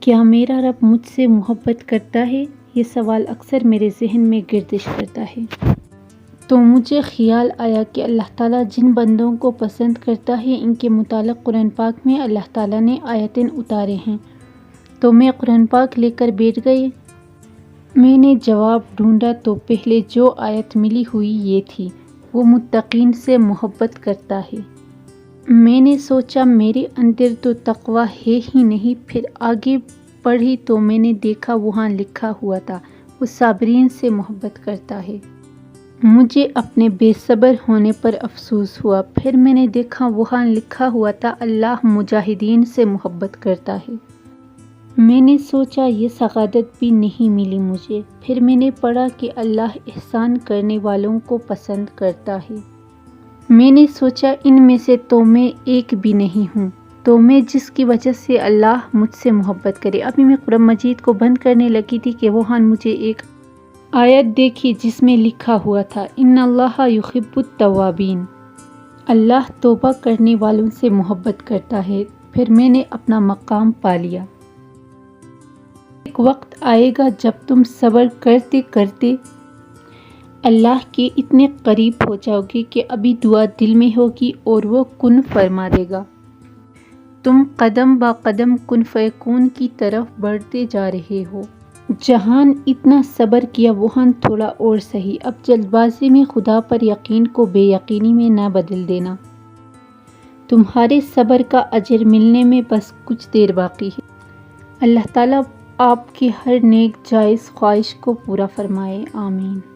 کیا میرا رب مجھ سے محبت کرتا ہے؟ یہ سوال اکثر میرے ذہن میں گردش کرتا ہے۔ تو مجھے خیال آیا کہ اللہ تعالیٰ جن بندوں کو پسند کرتا ہے ان کے متعلق قرآن پاک میں اللہ تعالیٰ نے آیتیں اتارے ہیں۔ تو میں قرآن پاک لے کر بیٹھ گئی۔ میں نے جواب ڈھونڈا تو پہلے جو آیت ملی ہوئی یہ تھی، وہ متقین سے محبت کرتا ہے۔ میں نے سوچا میرے اندر تو تقویٰ ہے ہی نہیں، پھر آگے پڑھی تو میں نے دیکھا وہاں لکھا ہوا تھا وہ صابرین سے محبت کرتا ہے۔ مجھے اپنے بے صبر ہونے پر افسوس ہوا، پھر میں نے دیکھا وہاں لکھا ہوا تھا اللہ مجاہدین سے محبت کرتا ہے۔ میں نے سوچا یہ سعادت بھی نہیں ملی مجھے، پھر میں نے پڑھا کہ اللہ احسان کرنے والوں کو پسند کرتا ہے۔ میں نے سوچا ان میں سے تو میں ایک بھی نہیں ہوں، تو میں جس کی وجہ سے اللہ مجھ سے محبت کرے۔ ابھی میں قرآن مجید کو بند کرنے لگی تھی کہ وہاں مجھے ایک آیت دیکھی جس میں لکھا ہوا تھا ان اللہ یحب التوابین، اللہ توبہ کرنے والوں سے محبت کرتا ہے۔ پھر میں نے اپنا مقام پا لیا۔ ایک وقت آئے گا جب تم صبر کرتے کرتے اللہ کے اتنے قریب ہو جاؤ گے کہ ابھی دعا دل میں ہوگی اور وہ کن فرما دے گا۔ تم قدم با قدم کن فیکون کی طرف بڑھتے جا رہے ہو۔ جہاں اتنا صبر کیا وہاں تھوڑا اور سہی، اب جلد بازی میں خدا پر یقین کو بے یقینی میں نہ بدل دینا۔ تمہارے صبر کا اجر ملنے میں بس کچھ دیر باقی ہے۔ اللہ تعالیٰ آپ کی ہر نیک جائز خواہش کو پورا فرمائے، آمین۔